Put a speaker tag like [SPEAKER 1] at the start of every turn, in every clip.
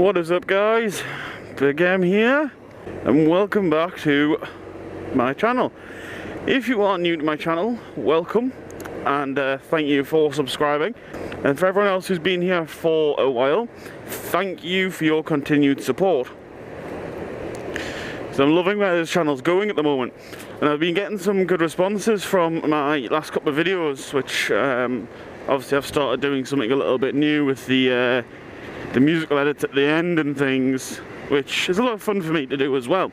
[SPEAKER 1] What is up, guys? Big M here, and welcome back to my channel. If you are new to my channel, welcome, and thank you for subscribing. And for everyone else who's been here for a while, thank you for your continued support. So I'm loving where this channel's going at the moment, and I've been getting some good responses from my last couple of videos, which obviously I've started doing something a little bit new with the musical edits at the end and things, which is a lot of fun for me to do as well.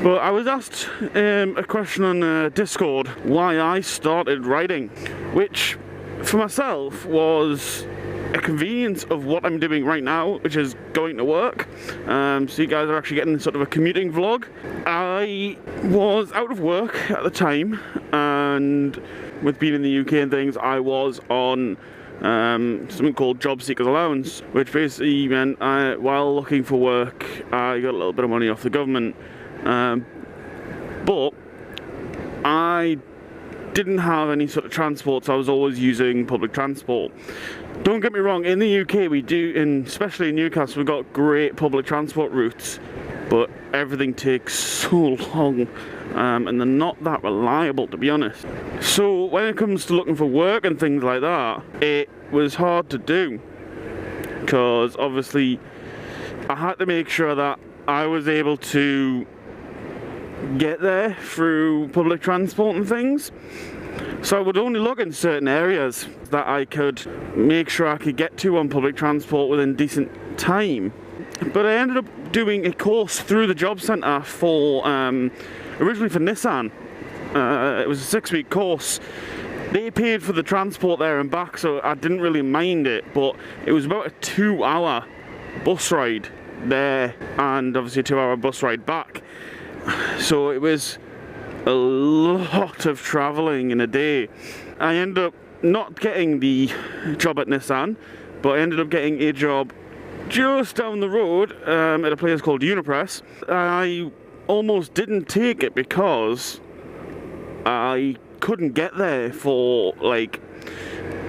[SPEAKER 1] But I was asked a question on Discord why I started writing, which for myself was a convenience of what I'm doing right now, which is going to work. So you guys are actually getting sort of a commuting vlog. I was out of work at the time, and with being in the UK and things, I was on something called Job Seekers Allowance, which basically meant while looking for work, I got a little bit of money off the government. But I didn't have any sort of transport, so I was always using public transport. Don't get me wrong, in the UK we do, especially in Newcastle, we've got great public transport routes, but everything takes so long, and they're not that reliable, to be honest. So when it comes to looking for work and things like that, it was hard to do, because obviously I had to make sure that I was able to get there through public transport and things. So I would only look in certain areas that I could make sure I could get to on public transport within decent time. But I ended up doing a course through the job centre for, originally for Nissan. It was a 6-week course. They paid for the transport there and back, so I didn't really mind it, but it was about a 2-hour bus ride there and obviously a 2-hour bus ride back. So it was a lot of travelling in a day. I ended up not getting the job at Nissan, but I ended up getting a job just down the road at a place called Unipress. I almost didn't take it because I couldn't get there for like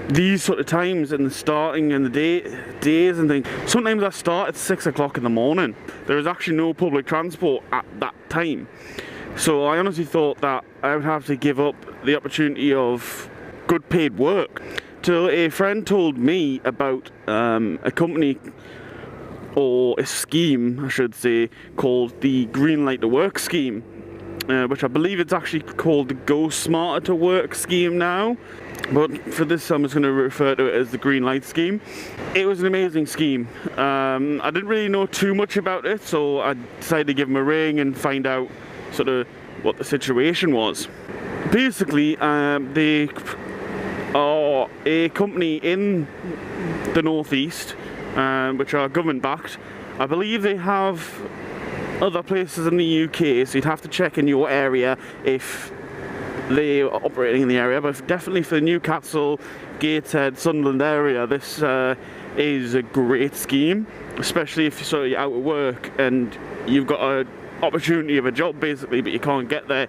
[SPEAKER 1] these sort of times in the starting and the days and things. Sometimes I start at 6 o'clock in the morning. There is actually no public transport at that time. So I honestly thought that I would have to give up the opportunity of good paid work. Till a friend told me about a company, or a scheme I should say, called the Green Light to Work scheme, which I believe it's actually called the Go Smarter to Work scheme now. But for this I'm just going to refer to it as the Green Light scheme. It was an amazing scheme. I didn't really know too much about it, so I decided to give them a ring and find out sort of what the situation was. Basically, they are a company in the northeast, which are government backed. I believe they have other places in the UK, so you'd have to check in your area if they are operating in the area, but definitely for the Newcastle, Gateshead, Sunderland area, this is a great scheme, especially if you're sort of out of work and you've got an opportunity of a job basically, but you can't get there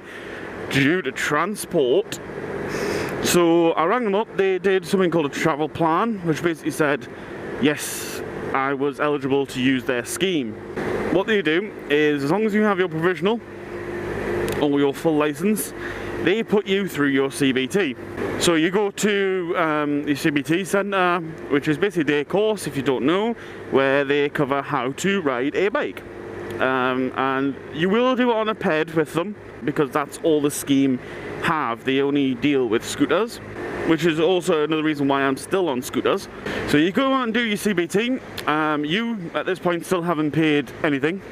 [SPEAKER 1] due to transport. So I rang them up. They did something called a travel plan, which basically said yes, I was eligible to use their scheme. What they do is, as long as you have your provisional or your full license, they put you through your CBT. So you go to the CBT centre, which is basically their course, if you don't know, where they cover how to ride a bike. And you will do it on a ped with them, because that's all the scheme have. They only deal with scooters, which is also another reason why I'm still on scooters. So you go and do your CBT. You, at this point, still haven't paid anything.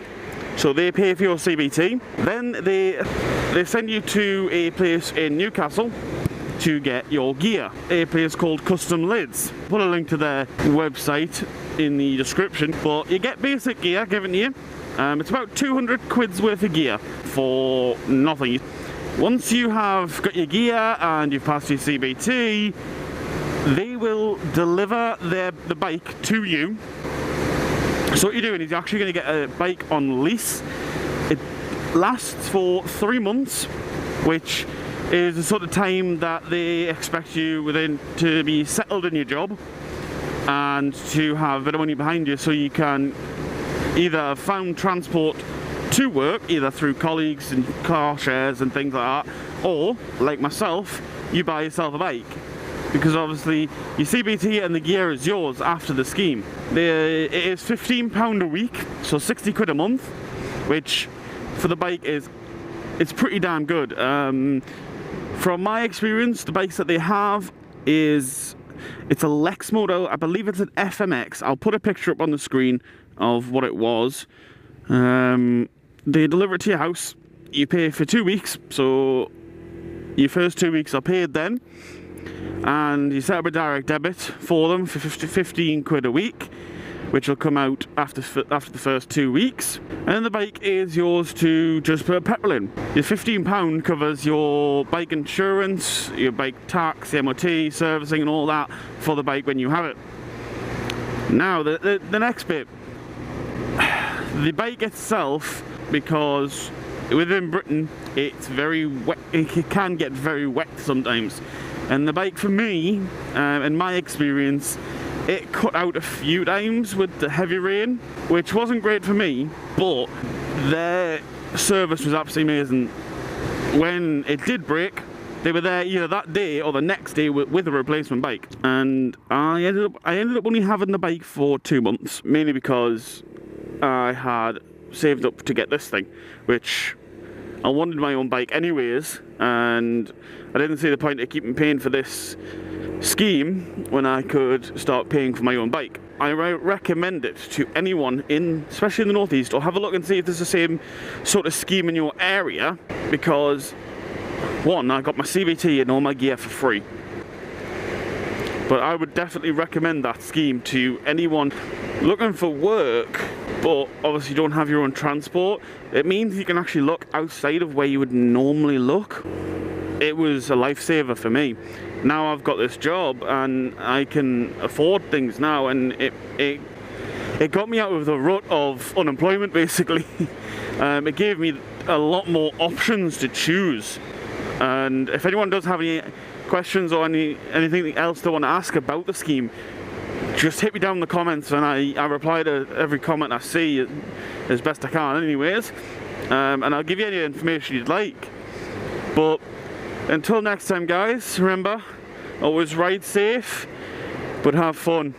[SPEAKER 1] So they pay for your CBT. Then they send you to a place in Newcastle to get your gear. A place called Custom Lids. Put a link to their website in the description. But you get basic gear given to you. It's about 200 quid's worth of gear for nothing. Once you have got your gear and you've passed your CBT, they will deliver the bike to you. So what you're doing is you're actually going to get a bike on lease. It lasts for 3 months, which is the sort of time that they expect you within to be settled in your job. and to have a bit of money behind you so you can either found transport to work, either through colleagues and car shares and things like that, or like myself, you buy yourself a bike, because obviously your CBT and the gear is yours after the scheme. It is £15 a week, so 60 quid a month, which for the bike it's pretty damn good. From my experience, the bikes that they have it's a Lex model. I believe it's an FMX. I'll put a picture up on the screen of what it was. They deliver it to your house. You pay for 2 weeks, so your first 2 weeks are paid then, and you set up a direct debit for them for 15 quid a week, which will come out after the first 2 weeks, and then the bike is yours to just put petrol in. Your £15 covers your bike insurance, your bike tax, the MOT, servicing and all that for the bike when you have it. Now the next bit, the bike itself, because within Britain it's very wet, it can get very wet sometimes, and the bike for me, in my experience, it cut out a few times with the heavy rain, which wasn't great for me, but their service was absolutely amazing. When it did break, they were there either that day or the next day with a replacement bike, and I ended up only having the bike for 2 months, mainly because I had saved up to get this thing, which I wanted my own bike anyways, and I didn't see the point of keeping paying for this scheme when I could start paying for my own bike. I recommend it to anyone especially in the northeast, or have a look and see if there's the same sort of scheme in your area, because one, I got my CBT and all my gear for free. But I would definitely recommend that scheme to anyone looking for work, but obviously don't have your own transport. It means you can actually look outside of where you would normally look. It was a lifesaver for me. Now I've got this job and I can afford things now, and it got me out of the rut of unemployment basically. It gave me a lot more options to choose, and if anyone does have any questions or anything else they want to ask about the scheme, just hit me down in the comments, and I reply to every comment I see as best I can anyways, and I'll give you any information you'd like. But until next time guys, remember, always ride safe but have fun.